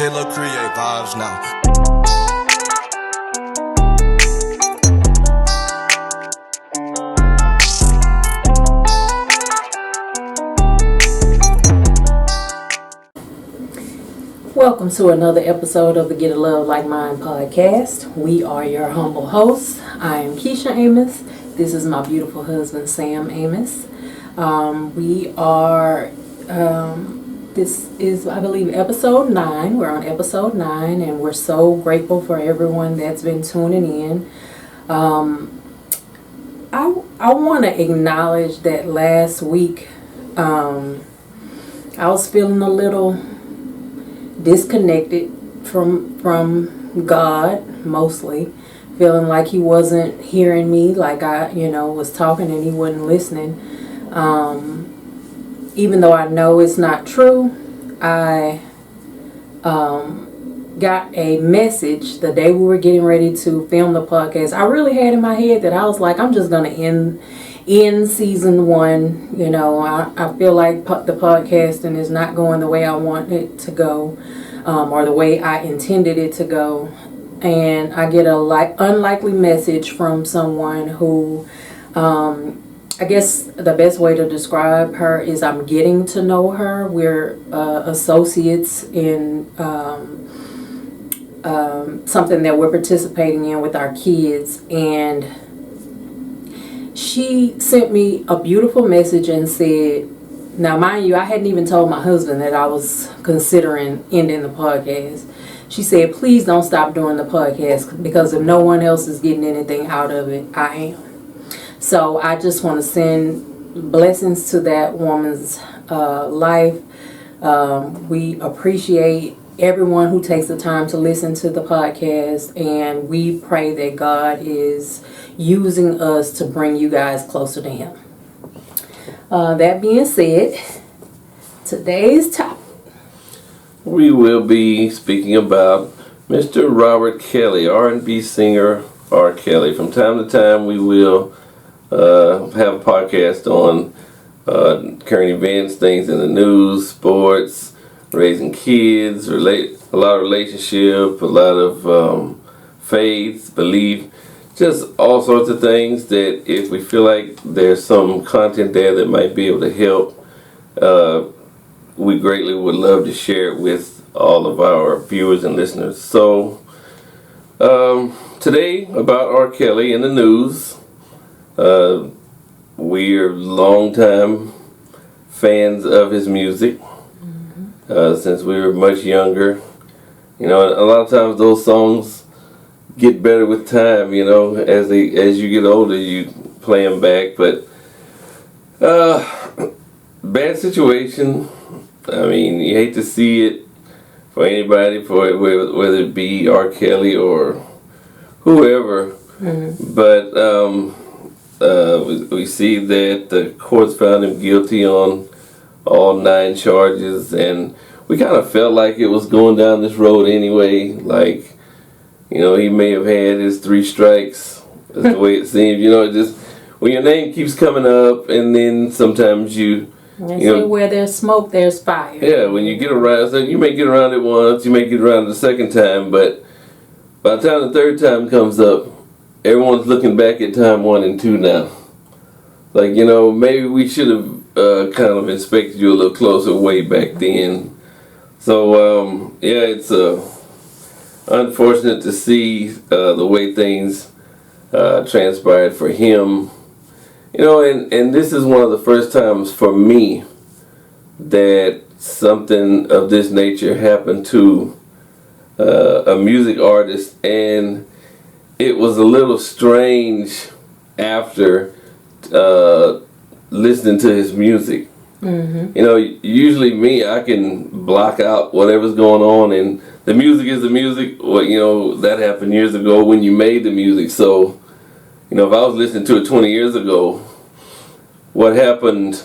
Killer create vibes now. Welcome to another episode of the Get a Love Like Mine podcast. We are your humble hosts. I am Keisha Amos. This is my beautiful husband, Sam Amos. This is, I believe, episode 9. We're on episode 9, and we're so grateful for everyone that's been tuning in. I want to acknowledge that last week I was feeling a little disconnected from God, mostly feeling like he wasn't hearing me, like I was talking and he wasn't listening, even though I know it's not true. I got a message the day we were getting ready to film the podcast. I really had in my head that I was like, I'm just gonna end season 1. I feel like the podcasting is not going the way I want it to go, or the way I intended it to go. And I get a unlikely message from someone who, I guess the best way to describe her is I'm getting to know her. We're associates in something that we're participating in with our kids, and she sent me a beautiful message and said, now mind you, I hadn't even told my husband that I was considering ending the podcast. She said, please don't stop doing the podcast, because if no one else is getting anything out of it, I am. So I just want to send blessings to that woman's life. We appreciate everyone who takes the time to listen to the podcast, and we pray that God is using us to bring you guys closer to him. That being said, today's topic, we will be speaking about Mr. Robert Kelly, R&B singer R. Kelly. From time to time, we will have a podcast on current events, things in the news, sports, raising kids, a lot of relationship, a lot of faith, belief, just all sorts of things that if we feel like there's some content there that might be able to help, we greatly would love to share it with all of our viewers and listeners. So today about R. Kelly in the news. We're longtime fans of his music since we were much younger. A lot of times those songs get better with time. As you get older, you play them back. But bad situation. I mean, you hate to see it for anybody, whether it be R. Kelly or whoever. But we see that the courts found him guilty on all 9 charges, and we kind of felt like it was going down this road anyway. Like, he may have had his 3 strikes. That's the way it seems. Just when your name keeps coming up, and then sometimes they say where there's smoke, there's fire. Yeah, when you get around, so you may get around it once, you may get around it the second time, but by the time the third time comes up, everyone's looking back at time 1 and 2 now. Like, maybe we should have kind of inspected you a little closer way back then. So, it's unfortunate to see the way things transpired for him. And this is one of the first times for me that something of this nature happened to a music artist, and it was a little strange after listening to his music. Usually me, I can block out whatever's going on, and the music is the music. Well, that happened years ago when you made the music. So, if I was listening to it 20 years ago, what happened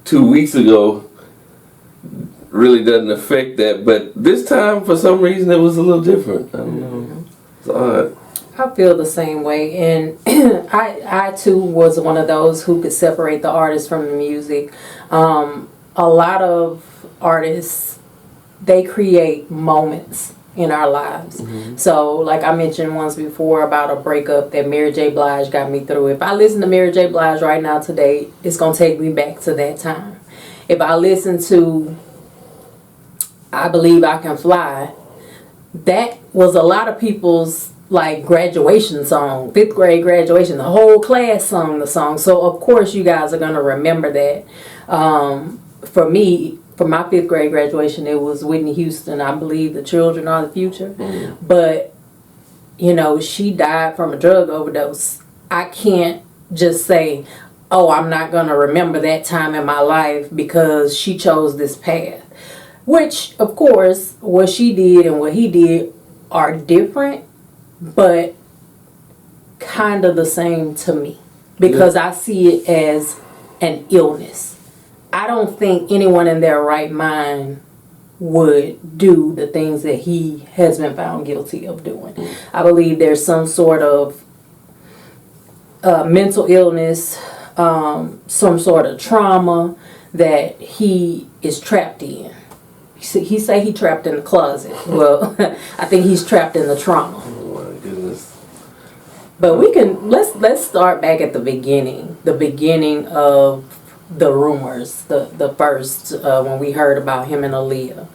2 weeks ago really doesn't affect that. But this time, for some reason, it was a little different. I don't know. It's odd. I feel the same way, and I too was one of those who could separate the artist from the music. A lot of artists they create moments in our lives. So, like I mentioned once before about a breakup that Mary J. Blige got me through. If I listen to Mary J. Blige right now today, it's going to take me back to that time. If I listen to I Believe I Can Fly, that was a lot of people's like graduation song, 5th grade graduation. The whole class sung the song. So, of course, you guys are going to remember that. For me, for my 5th grade graduation, it was Whitney Houston, I Believe the Children Are the Future. But, you know, she died from a drug overdose. I can't just say, oh, I'm not going to remember that time in my life because she chose this path. Which, of course, what she did and what he did are different, but kind of the same to me. Because I see it as an illness. I don't think anyone in their right mind would do the things that he has been found guilty of doing. I believe there's some sort of mental illness, some sort of trauma that he is trapped in. He say he trapped in the closet. Well, I think he's trapped in the trauma. Oh my goodness. But we can let's start back at the beginning. The beginning of the rumors, the first when we heard about him and Aaliyah.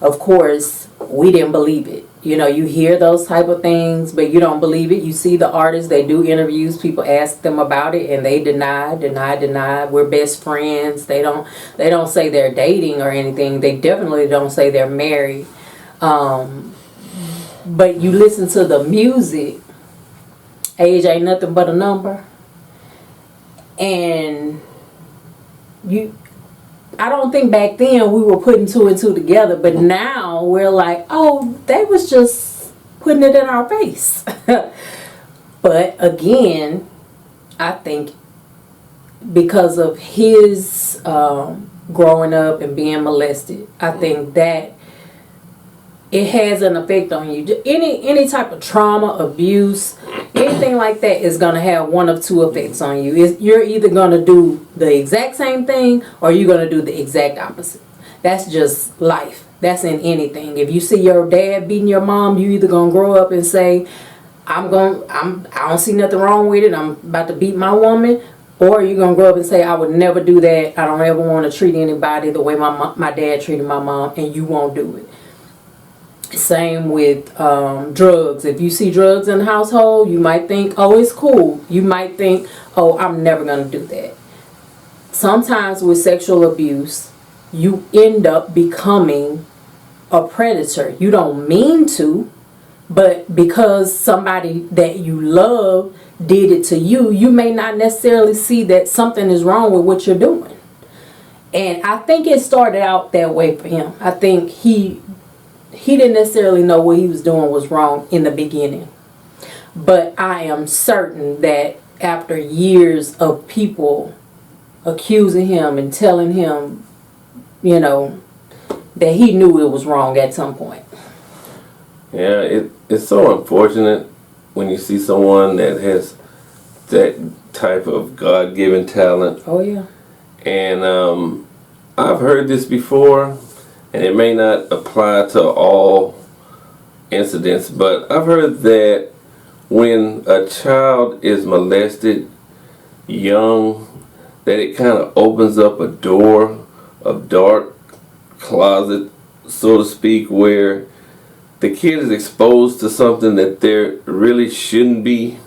Of course, we didn't believe it. You know, you hear those type of things, but you don't believe it. You see the artists, they do interviews, people ask them about it, and they deny. We're best friends. They don't say they're dating or anything. They definitely don't say they're married. But you listen to the music, age ain't nothing but a number, and I don't think back then we were putting 2 and 2 together, but now we're like, oh, they was just putting it in our face. But again, I think because of his growing up and being molested, I think that it has an effect on you. Any type of trauma, abuse, anything like that is going to have one of 2 effects on you. You're either going to do the exact same thing or you're going to do the exact opposite. That's just life. That's in anything. If you see your dad beating your mom, you either going to grow up and say, I don't see nothing wrong with it. I'm about to beat my woman. Or you're going to grow up and say, I would never do that. I don't ever want to treat anybody the way my dad treated my mom, and you won't do it. Same with drugs. If you see drugs in the household, you might think, oh, it's cool. You might think, oh, I'm never going to do that. Sometimes with sexual abuse, you end up becoming a predator. You don't mean to, but because somebody that you love did it to you, you may not necessarily see that something is wrong with what you're doing. And I think it started out that way for him. I think he didn't necessarily know what he was doing was wrong in the beginning. But I am certain that after years of people accusing him and telling him, you know, that he knew it was wrong at some point. Yeah, it's so unfortunate when you see someone that has that type of God-given talent. Oh, yeah. And I've heard this before, and it may not apply to all incidents, but I've heard that when a child is molested young, that it kind of opens up a door of dark closet, so to speak, where the kid is exposed to something that there really shouldn't be,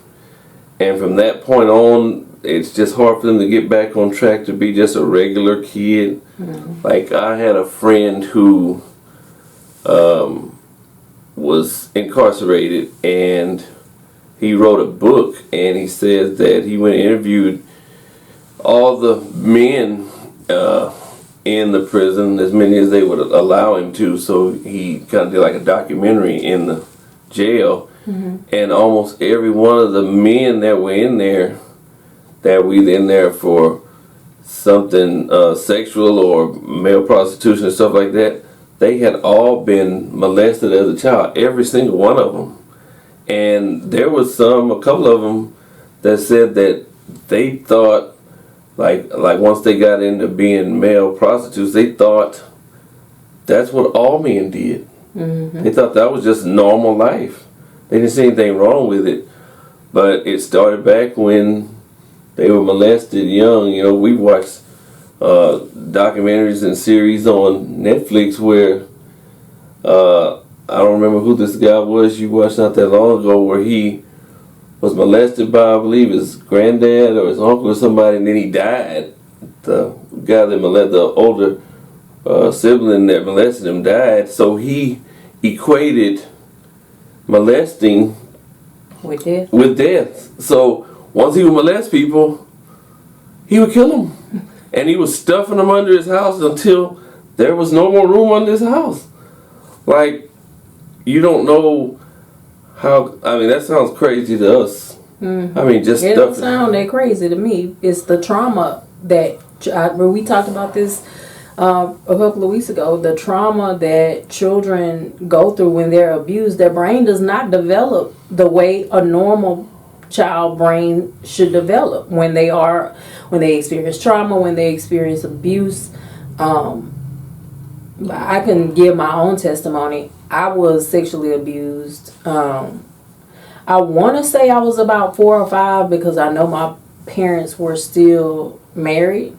and from that point on, it's just hard for them to get back on track to be just a regular kid. Mm-hmm. Like, I had a friend who was incarcerated, and he wrote a book, and he said that he went and interviewed all the men in the prison, as many as they would allow him to. So he kind of did like a documentary in the jail. Mm-hmm. And almost every one of the men that were in there, that were either in there for something sexual or male prostitution and stuff like that, they had all been molested as a child, every single one of them. And there was a couple of them that said that they thought, like once they got into being male prostitutes, they thought that's what all men did. Mm-hmm. They thought that was just normal life. They didn't see anything wrong with it. But it started back when they were molested young. You know, we watched documentaries and series on Netflix where I don't remember who this guy was you watched not that long ago, where he was molested by, I believe, his granddad or his uncle or somebody, and then he died. The guy that molested, the older sibling that molested him, died. So he equated molesting with death. So once he would molest people, he would kill them. And he was stuffing them under his house until there was no more room under his house. Like, you don't know how, I mean, that sounds crazy to us. Mm-hmm. I mean, just it stuff. It don't sound that crazy to me. It's the trauma that, we talked about this a couple of weeks ago, the trauma that children go through when they're abused. Their brain does not develop the way a normal child brain should develop when they experience trauma, when they experience abuse. I can give my own testimony. I was sexually abused. I want to say I was about 4 or 5 because I know my parents were still married.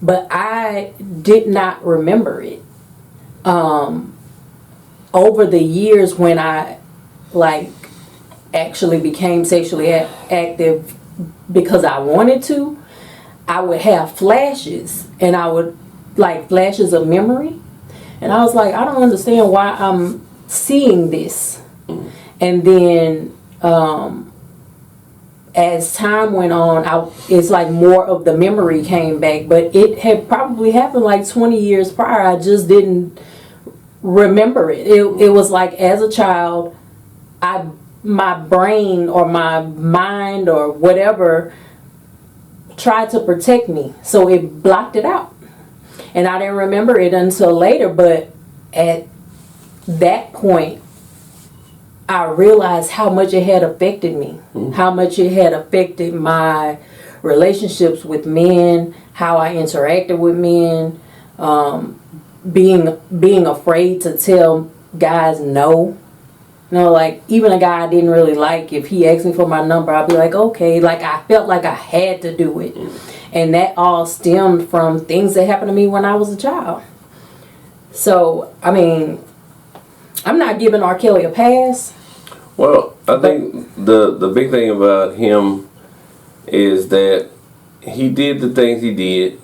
But I did not remember it. Over the years when I actually became sexually active because I wanted to, I would have flashes, and I would flashes of memory, and I was like, I don't understand why I'm seeing this. And then as time went on, it's like more of the memory came back, but it had probably happened like 20 years prior. I just didn't remember it. It was like, as a child, my brain or my mind or whatever tried to protect me, so it blocked it out. And I didn't remember it until later, but at that point, I realized how much it had affected me, how much it had affected my relationships with men, how I interacted with men, being afraid to tell guys no. You know, like, even a guy I didn't really like, if he asked me for my number, I'd be like, okay. Like, I felt like I had to do it. And that all stemmed from things that happened to me when I was a child. So, I mean, I'm not giving R. Kelly a pass. Well, I think the big thing about him is that he did the things he did.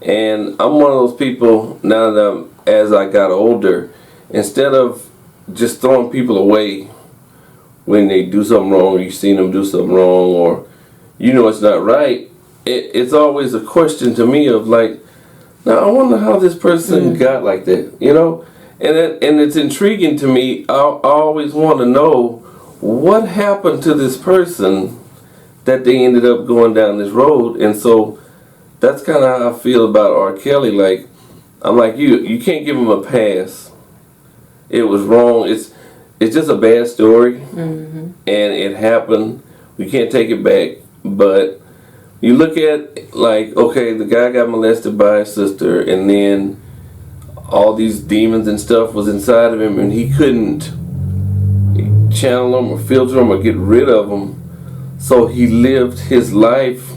And I'm one of those people, now that as I got older, instead of just throwing people away when they do something wrong, or you've seen them do something wrong, or you know it's not right, it's always a question to me of like, now I wonder how this person got like that, you know? And it's intriguing to me. I always want to know what happened to this person that they ended up going down this road. And so that's kind of how I feel about R. Kelly. Like, I'm like, you can't give him a pass. It was wrong. It's just a bad story, and it happened. We can't take it back. But you look at, like, okay, the guy got molested by his sister, and then all these demons and stuff was inside of him, and he couldn't channel them or filter them or get rid of them. So he lived his life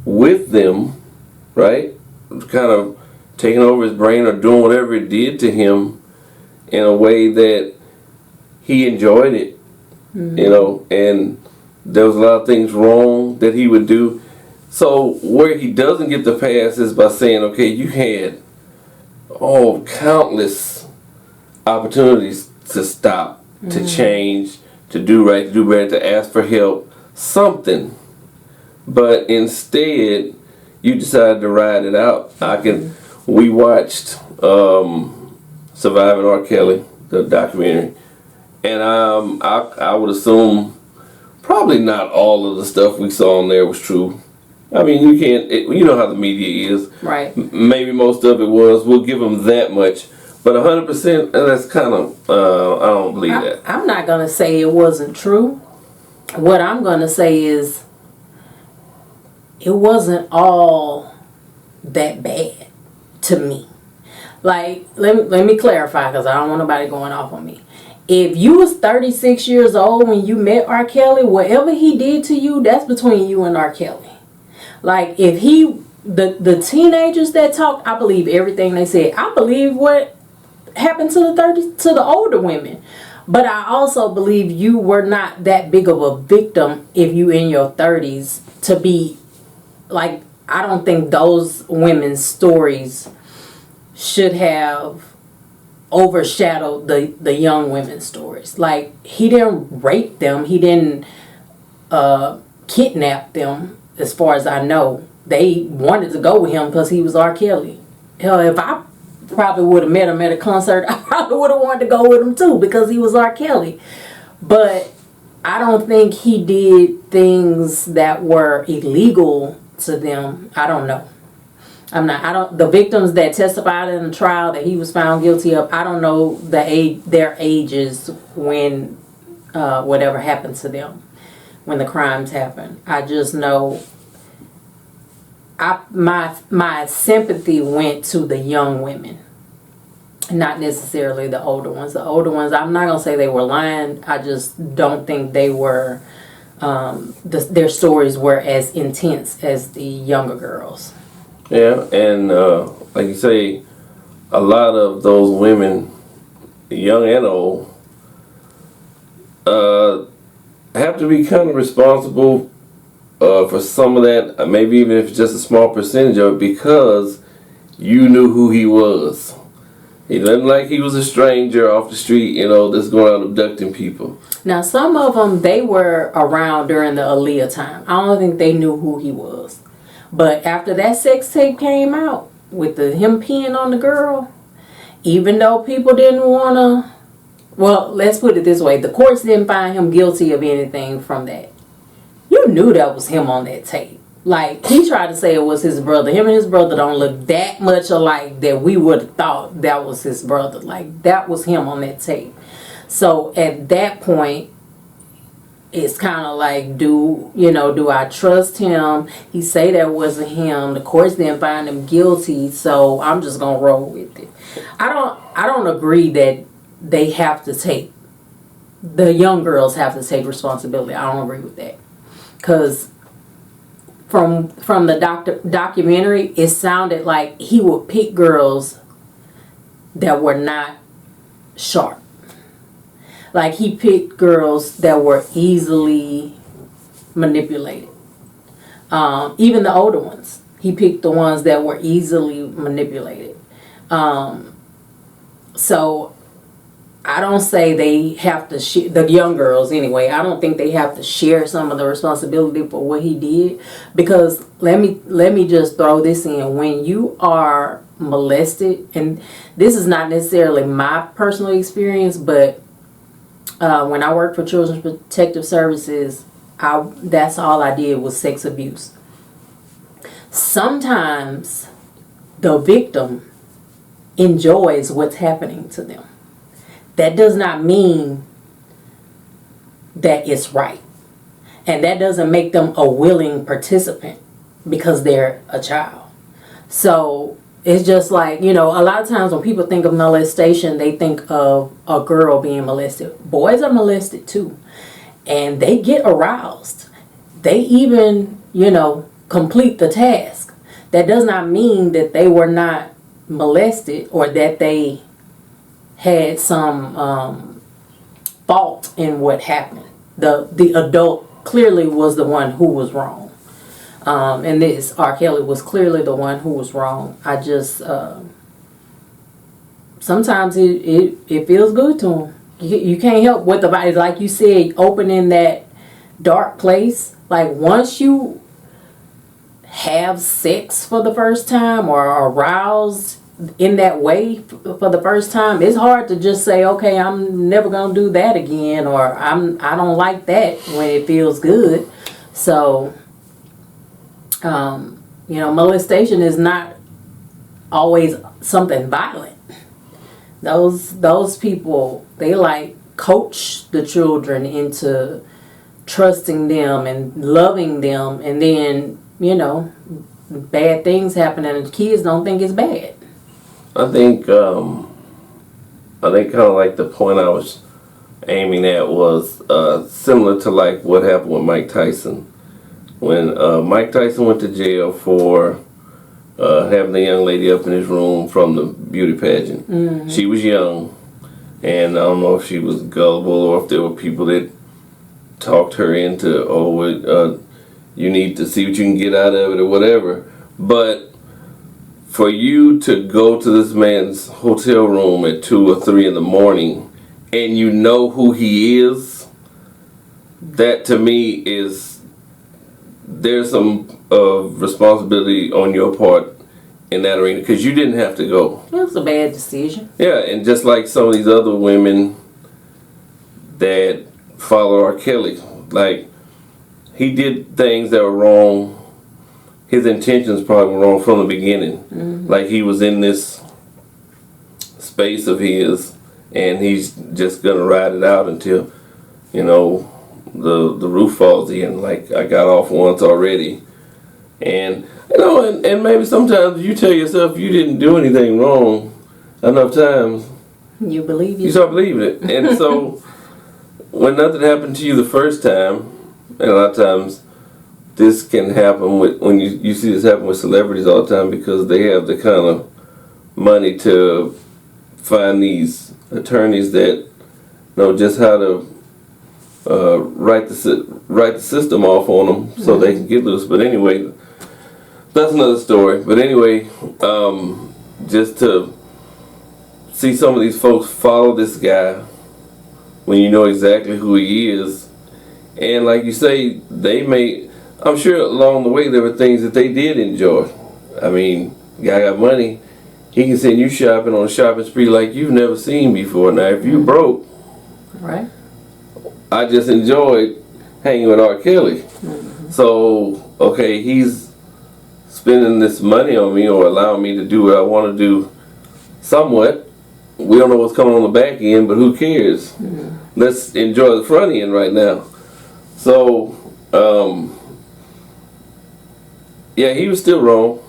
with them, right? Kind of taking over his brain or doing whatever it did to him in a way that he enjoyed it, you know, and there was a lot of things wrong that he would do. So where he doesn't get the pass is by saying, okay, you had countless opportunities to stop, to change, to do right, to do better, to ask for help, something. But instead, you decided to ride it out. We watched Surviving R. Kelly, the documentary, and I would assume probably not all of the stuff we saw on there was true. I mean, you know how the media is. Right. Maybe most of it was. We'll give them that much. But 100%, that's kind of, I don't believe that. I'm not going to say it wasn't true. What I'm going to say is it wasn't all that bad to me. Like, let me clarify, because I don't want nobody going off on me. If you was 36 years old when you met R. Kelly, whatever he did to you, that's between you and R. Kelly. Like, if the teenagers that talked, I believe everything they said. I believe what happened to the older women. But I also believe you were not that big of a victim if you in your 30s to be, like, I don't think those women's stories should have overshadowed the young women's stories. Like, he didn't rape them. He didn't kidnap them, as far as I know. They wanted to go with him because he was R. Kelly. Hell, if I probably would have met him at a concert, I probably would have wanted to go with him too, because he was R. Kelly. But I don't think he did things that were illegal to them. I don't know. The victims that testified in the trial that he was found guilty of, I don't know their ages when whatever happened to them, when the crimes happened. I just know my sympathy went to the young women, not necessarily the older ones. The older ones, I'm not gonna say they were lying. I just don't think they were. Their stories were as intense as the younger girls. Yeah, and like you say, a lot of those women, young and old, have to be kind of responsible for some of that, maybe even if it's just a small percentage of it, because you knew who he was. He wasn't like he was a stranger off the street, that's going out abducting people. Now, some of them, they were around during the Aaliyah time. I don't think they knew who he was. But after that sex tape came out with him peeing on the girl, even though people didn't want to, well, let's put it this way. The courts didn't find him guilty of anything from that. You knew that was him on that tape. Like, he tried to say it was his brother. Him and his brother don't look that much alike that we would have thought that was his brother. Like, that was him on that tape. So at that point, it's kind of like, do I trust him? He say that wasn't him. The courts didn't find him guilty, so I'm just gonna roll with it. I don't agree that they have to take, the young girls have to take responsibility. I don't agree with that, because from the documentary, it sounded like he would pick girls that were not sharp. Like, he picked girls that were easily manipulated. Even the older ones. He picked the ones that were easily manipulated. So, I don't say they have to share, the young girls anyway, I don't think they have to share some of the responsibility for what he did. Because, let me just throw this in. When you are molested, and this is not necessarily my personal experience, but when I worked for Children's Protective Services, that's all I did was sex abuse. Sometimes the victim enjoys what's happening to them. That does not mean that it's right. And that doesn't make them a willing participant because they're a child. So it's just like, a lot of times when people think of molestation, they think of a girl being molested. Boys are molested too. And they get aroused. They even, complete the task. That does not mean that they were not molested or that they had some fault in what happened. The adult clearly was the one who was wrong. And this, R. Kelly was clearly the one who was wrong. I just, sometimes it feels good to him. You can't help what the body, like you said, opening that dark place. Like, once you have sex for the first time or aroused in that way for the first time, it's hard to just say, okay, I'm never gonna do that again, or I don't like that when it feels good. So, molestation is not always something violent. Those people, they like coach the children into trusting them and loving them, and then bad things happen and the kids don't think it's bad. I think kind of like the point I was aiming at was similar to like what happened with Mike Tyson. When Mike Tyson went to jail for having the young lady up in his room from the beauty pageant. Mm-hmm. She was young, and I don't know if she was gullible or if there were people that talked her into, you need to see what you can get out of it or whatever. But for you to go to this man's hotel room at 2 or 3 in the morning and you know who he is, that to me is, there's some responsibility on your part in that arena, because you didn't have to go. It was a bad decision. Yeah, and just like some of these other women that follow R. Kelly, like, he did things that were wrong. His intentions probably were wrong from the beginning. Mm-hmm. Like, he was in this space of his, and he's just gonna ride it out until, you know, the roof falls in. Like, I got off once already. And, you know, and maybe sometimes you tell yourself you didn't do anything wrong enough times. You believe it. You start believing it. And so, when nothing happened to you the first time, and a lot of times this can happen when you see this happen with celebrities all the time, because they have the kind of money to find these attorneys that know just how to write the system off on them so they can get loose. But anyway, that's another story. But anyway, just to see some of these folks follow this guy when you know exactly who he is, and like you say, I'm sure along the way there were things that they did enjoy. I mean, guy got money, he can send you shopping on a shopping spree like you've never seen before. Now, if you broke, right? I just enjoyed hanging with R. Kelly. Mm-hmm. So, okay, he's spending this money on me or allowing me to do what I want to do somewhat. We don't know what's coming on the back end, but who cares? Mm-hmm. Let's enjoy the front end right now. So, yeah, he was still wrong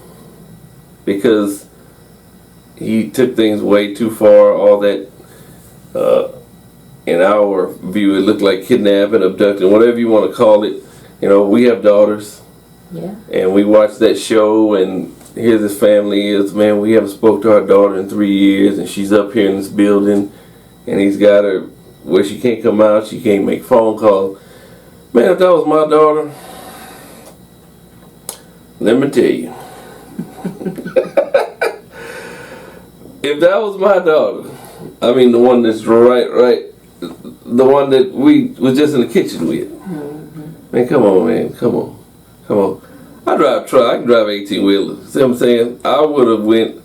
because he took things way too far. All that, in our view, it looked like kidnapping, abducting, whatever you want to call it. You know, we have daughters. Yeah. And we watch that show, and here this family is, man, we haven't spoke to our daughter in 3 years, and she's up here in this building, and he's got her where she can't come out, she can't make phone calls. Man, if that was my daughter, let me tell you. If that was my daughter, I mean the one that's right, the one that we was just in the kitchen with. Mm-hmm. Man, come on, man, come on. I drive a truck, I can drive an 18-wheeler. See what I'm saying? I would have went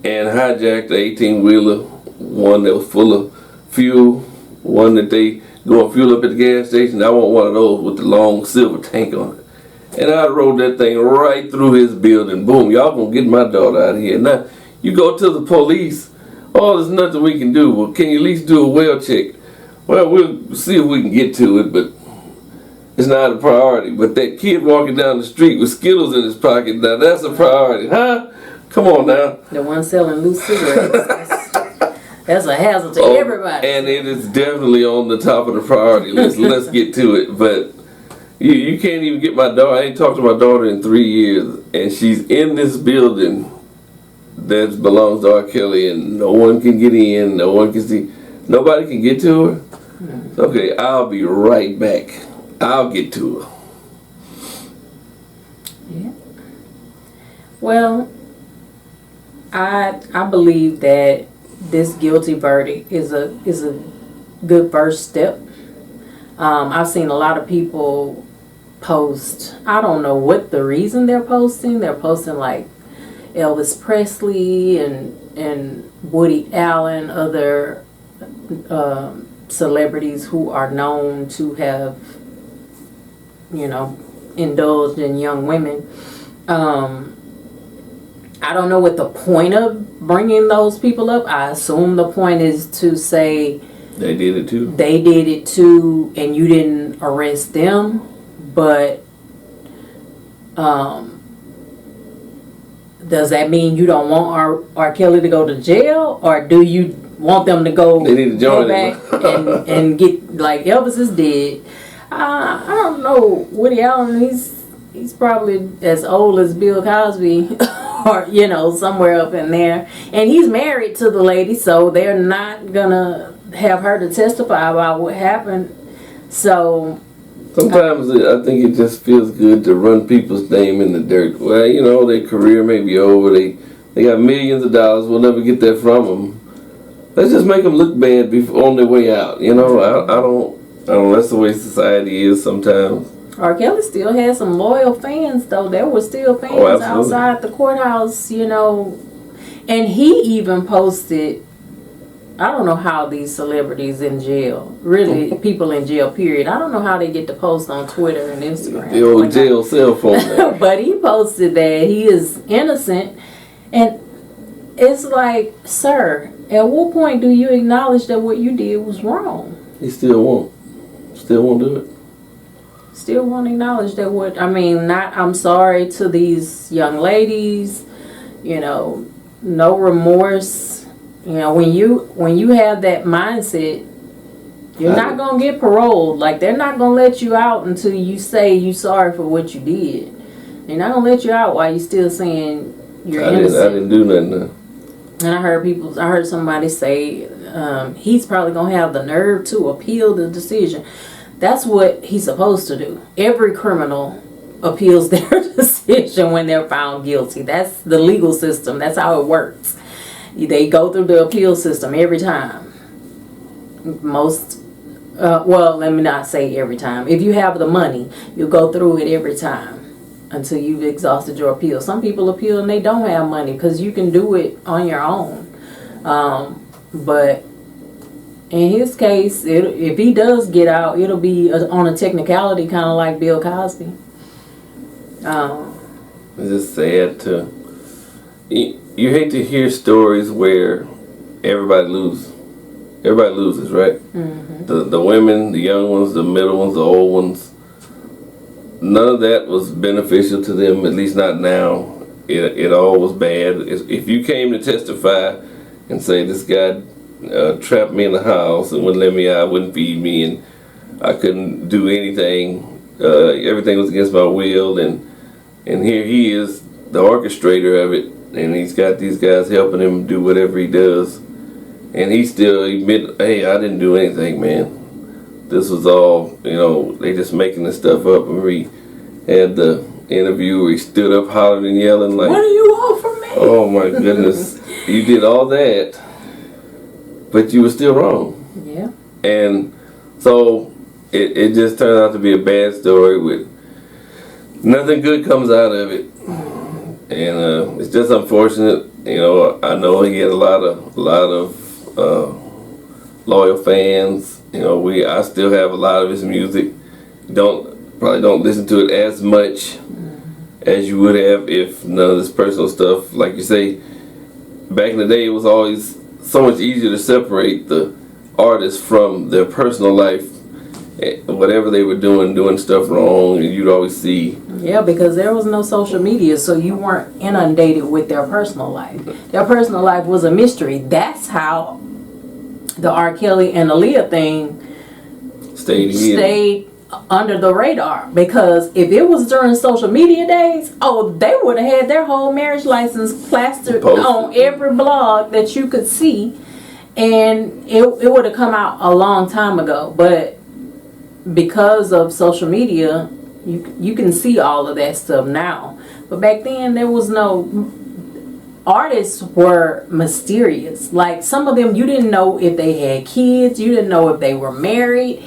and hijacked the 18-wheeler, one that was full of fuel, one that they go and fuel up at the gas station. I want one of those with the long silver tank on it. And I rode that thing right through his building. Boom, y'all gonna get my daughter out of here. Now, you go to the police, oh, there's nothing we can do. Well, can you at least do a well check? Well, we'll see if we can get to it, but it's not a priority. But that kid walking down the street with Skittles in his pocket, now that's a priority, huh? Come on now. The one selling loose cigarettes. That's a hazard to everybody. And it is definitely on the top of the priority list. Let's get to it. But you can't even get my daughter. I ain't talked to my daughter in 3 years, and she's in this building that belongs to R. Kelly, and no one can get in, no one can see, nobody can get to her. Mm-hmm. Okay, I'll be right back. I'll get to her. Yeah. Well, I believe that this guilty verdict is a good first step. I've seen a lot of people post. I don't know what the reason they're posting. They're posting like Elvis Presley and Woody Allen, other celebrities who are known to have, you know, indulged in young women. I don't know what the point of bringing those people up. I assume the point is to say they did it too. They did it too, and you didn't arrest them. But does that mean you don't want R. Kelly to go to jail, or do you want them to go? They need to join back and get like Elvis is dead. I don't know. Woody Allen, he's probably as old as Bill Cosby, or somewhere up in there, and he's married to the lady, so they're not gonna have her to testify about what happened. So sometimes I think it just feels good to run people's name in the dirt. Well, their career may be over. They got millions of dollars. We'll never get that from them. Let's just make them look bad on their way out. I don't. That's the way society is sometimes. R. Kelly still had some loyal fans, though. There were still fans outside the courthouse, And he even posted, I don't know how these celebrities in jail, really people in jail, period. I don't know how they get to post on Twitter and Instagram. The old jail cell phone. But he posted that he is innocent. And it's like, sir, at what point do you acknowledge that what you did was wrong? He still won't do it. Still won't acknowledge that I'm sorry to these young ladies, no remorse. When you have that mindset, you're not going to get paroled. Like, they're not going to let you out until you say you're sorry for what you did. They're not going to let you out while you're still saying you're innocent. I didn't do nothing. And I heard somebody say he's probably going to have the nerve to appeal the decision. That's what he's supposed to do. Every criminal appeals their decision when they're found guilty. That's the legal system. That's how it works. They go through the appeal system every time. Let me not say every time. If you have the money, you go through it every time until you've exhausted your appeal. Some people appeal and they don't have money because you can do it on your own. But in his case, if he does get out, it'll be on a technicality, kind of like Bill Cosby. It's just sad to... You hate to hear stories where everybody loses. Everybody loses, right? Mm-hmm. The women, the young ones, the middle ones, the old ones. None of that was beneficial to them, at least not now. It all was bad. If you came to testify and say this guy trapped me in the house and wouldn't let me out, wouldn't feed me, and I couldn't do anything. Everything was against my will, and here he is, the orchestrator of it, and he's got these guys helping him do whatever he does, and he still admit, hey, I didn't do anything, man. This was all, they just making this stuff up. And we had the interview where he stood up hollering and yelling like, what do you want from me? Oh my goodness, you did all that, but you were still wrong. Yeah. And so it just turned out to be a bad story with nothing good comes out of it. And it's just unfortunate. I know he had a lot of loyal fans. I still have a lot of his music. Probably don't listen to it as much as you would have if none of this personal stuff, like you say, back in the day it was always so much easier to separate the artist from their personal life. Whatever they were doing stuff wrong, and you'd always see. Yeah, because there was no social media, so you weren't inundated with their personal life. Their personal life was a mystery. That's how the R. Kelly and Aaliyah thing stayed under the radar. Because if it was during social media days, they would have had their whole marriage license plastered on every blog that you could see, and it would have come out a long time ago. But because of social media, you can see all of that stuff now. But back then, there was no... Artists were mysterious. Like, some of them, you didn't know if they had kids. You didn't know if they were married.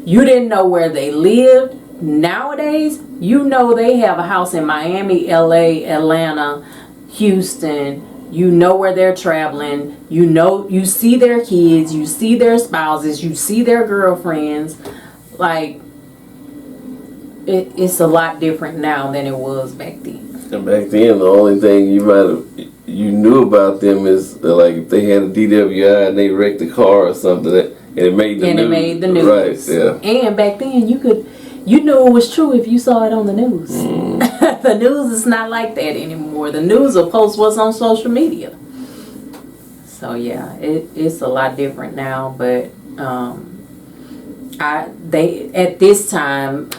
You didn't know where they lived. Nowadays, they have a house in Miami, LA, Atlanta, Houston. You know where they're traveling. You see their kids. You see their spouses. You see their girlfriends. Like, it's a lot different now than it was back then. And back then, the only thing you knew about them is like if they had a DWI and they wrecked a car or something, and it made the news. It made the news. Right, yeah. And back then, you could You knew it was true if you saw it on the news. The news is not like that anymore. The news will post what's on social media. So yeah, it's a lot different now. But at this time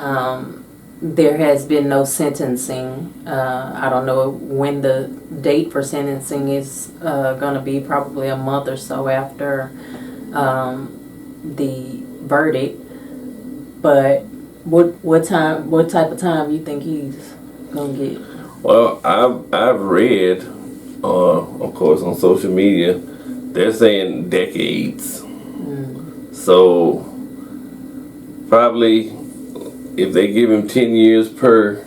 there has been no sentencing. I don't know when the date for sentencing is going to be. Probably a month or so after the verdict. But what type of time you think he's gonna get? Well, I've read, of course, on social media, they're saying decades. So probably if they give him 10 years per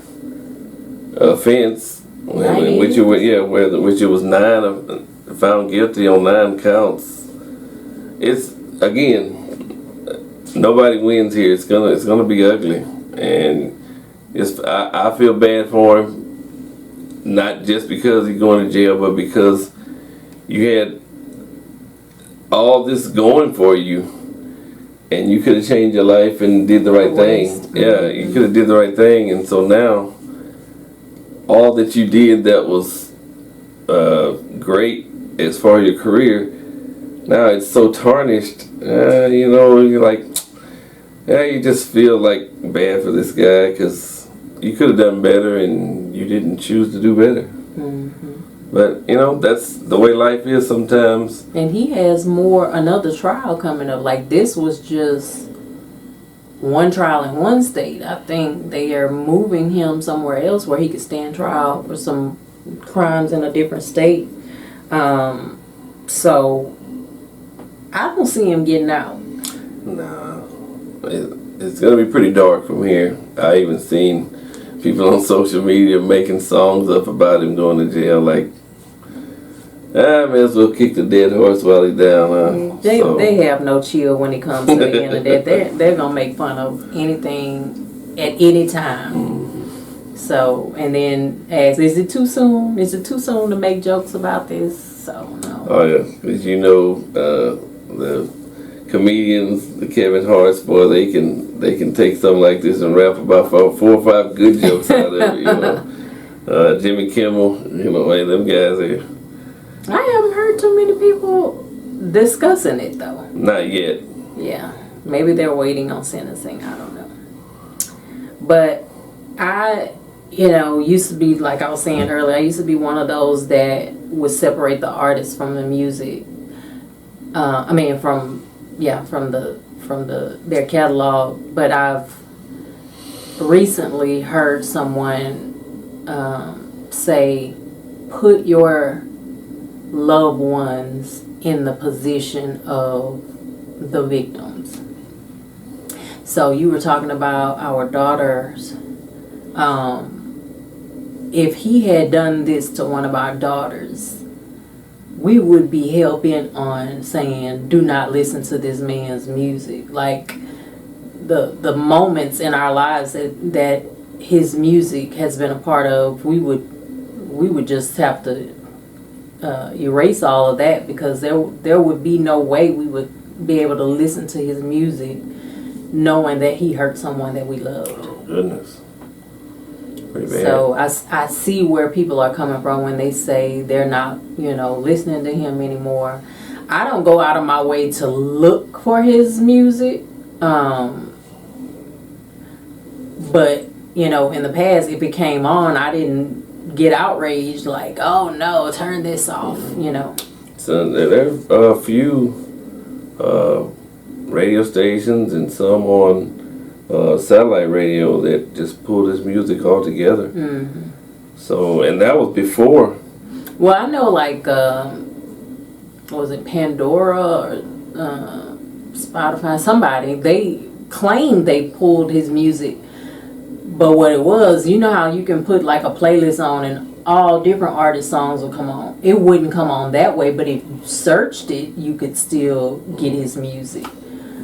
offense, which it was 9 found guilty on 9 counts. It's again. Nobody wins here. It's gonna be ugly, and I feel bad for him, not just because he's going to jail, but because you had all this going for you, and you could have changed your life and did the right thing. Yeah, you could have did the right thing, and so now all that you did that was great as far as your career, now it's so tarnished. You're like. Yeah, you just feel like bad for this guy because you could have done better and you didn't choose to do better. But, that's the way life is sometimes. And he has another trial coming up. Like, this was just one trial in one state. I think they are moving him somewhere else where he could stand trial for some crimes in a different state. So, I don't see him getting out. Nah. It's going to be pretty dark from here. I even seen people on social media making songs up about him going to jail. Like, I may as well kick the dead horse while he's down. They have no chill when it comes to the end of that. They're going to make fun of anything at any time. So, and then ask, is it too soon? Is it too soon to make jokes about this? So, no. Oh, yeah. Because the comedians, the Kevin Hart's, boy, they can take something like this and rap about 4 or 5 good jokes out of it. Jimmy Kimmel, them guys are. I haven't heard too many people discussing it though. Not yet. Yeah, maybe they're waiting on sentencing. I don't know. But I, used to be, like I was saying earlier, I used to be one of those that would separate the artist from the music. From their catalog. But I've recently heard someone say, put your loved ones in the position of the victims. So you were talking about our daughters. If he had done this to one of our daughters, we would be hell-bent on saying, do not listen to this man's music. Like, the moments in our lives that his music has been a part of, we would just have to erase all of that, because there would be no way we would be able to listen to his music knowing that he hurt someone that we loved. Oh, goodness. So I see where people are coming from when they say they're not, listening to him anymore. I don't go out of my way to look for his music. But, in the past, if it came on, I didn't get outraged like, oh no, turn this off, So there are a few radio stations and some on satellite radio that just pulled his music all together. So, and that was before. Well, I know, like, was it Pandora or Spotify? Somebody, they claimed they pulled his music, but what it was, how you can put like a playlist on and all different artist songs will come on. It wouldn't come on that way, but if you searched it, you could still get his music.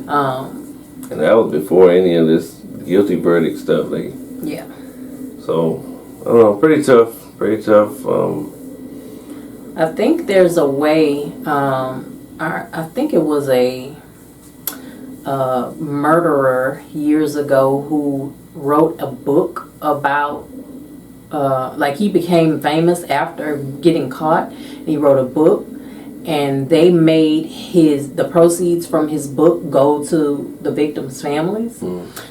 And that was before any of this guilty verdict stuff. Yeah. So, I don't know, pretty tough. I think there's a way, I think it was a murderer years ago who wrote a book about, like, he became famous after getting caught. He wrote a book, and they made the proceeds from his book go to the victims' families.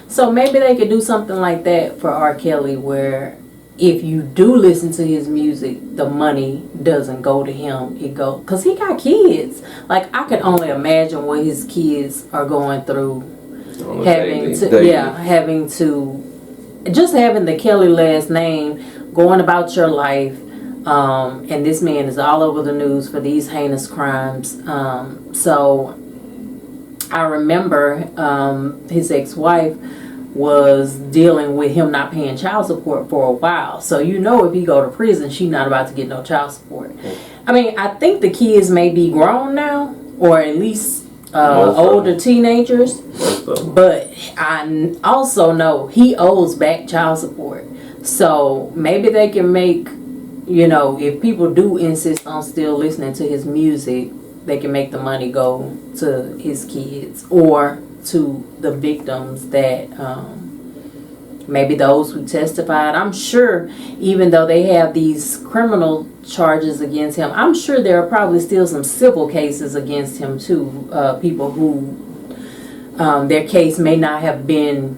So maybe they could do something like that for R. Kelly, where if you do listen to his music, the money doesn't go to him. It go, because he got kids. Like, I could only imagine what his kids are going through, having the Kelly last name, going about your life, and this man is all over the news for these heinous crimes. So I remember his ex-wife was dealing with him not paying child support for a while. So if he go to prison, she's not about to get no child support. I mean, I think the kids may be grown now, or at least older teenagers. But I also know he owes back child support. So maybe they can make, if people do insist on still listening to his music, they can make the money go to his kids or to the victims that maybe those who testified. I'm sure even though they have these criminal charges against him, I'm sure there are probably still some civil cases against him too. People who their case may not have been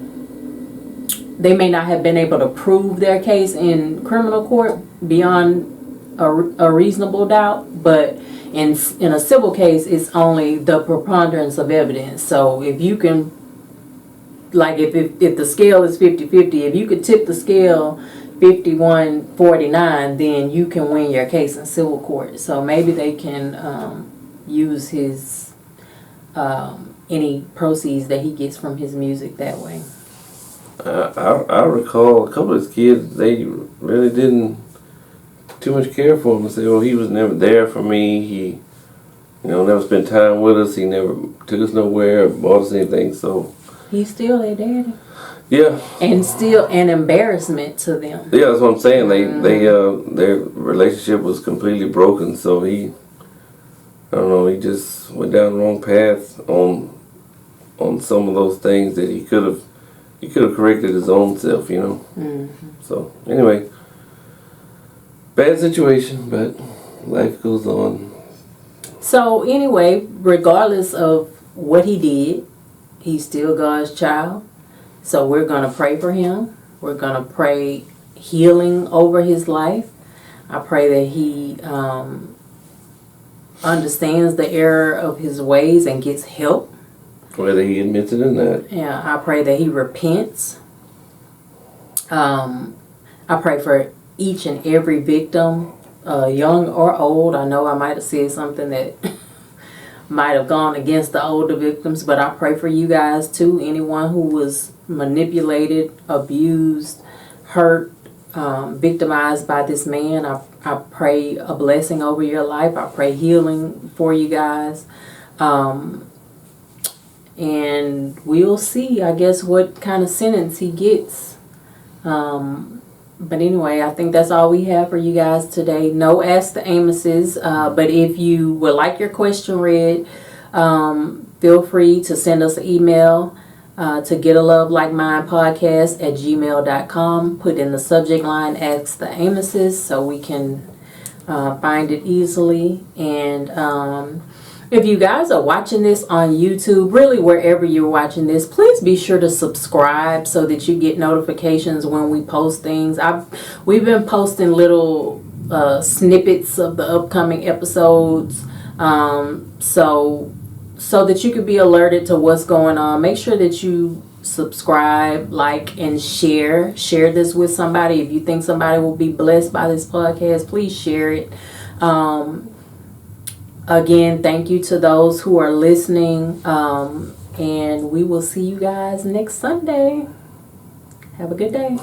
able to prove their case in criminal court beyond a reasonable doubt, but in a civil case, it's only the preponderance of evidence. So if you can, like, if the scale is 50-50, if you could tip the scale 51-49, then you can win your case in civil court. So maybe they can use his any proceeds that he gets from his music that way. I recall a couple of his kids, they really didn't too much care for him. They say, he was never there for me. He, never spent time with us. He never took us nowhere, bought us anything. So he's still their daddy. Yeah. And still an embarrassment to them. Yeah, that's what I'm saying. Their relationship was completely broken. So he just went down the wrong path on some of those things that he could have corrected his own self. So anyway. Bad situation, but life goes on. So anyway, regardless of what he did, he's still God's child. So we're going to pray for him. We're going to pray healing over his life. I pray that he understands the error of his ways and gets help. Whether he admits it or not. Yeah, I pray that he repents. I pray for each and every victim, young or old. I know I might have said something that might have gone against the older victims, but I pray for you guys too. Anyone who was manipulated, abused, hurt, victimized by this man, I pray a blessing over your life. I pray healing for you guys. And we'll see, I guess, what kind of sentence he gets. But anyway, I think that's all we have for you guys today. No Ask the Amoses. But if you would like your question read, feel free to send us an email to getalovelikeminepodcast@gmail.com. Put in the subject line Ask the Amoses so we can find it easily. And if you guys are watching this on YouTube, really wherever you're watching this, please be sure to subscribe so that you get notifications when we post things. We've been posting little snippets of the upcoming episodes, so that you can be alerted to what's going on. Make sure that you subscribe, like, and share. Share this with somebody. If you think somebody will be blessed by this podcast, please share it. Again, thank you to those who are listening, and we will see you guys next Sunday. Have a good day.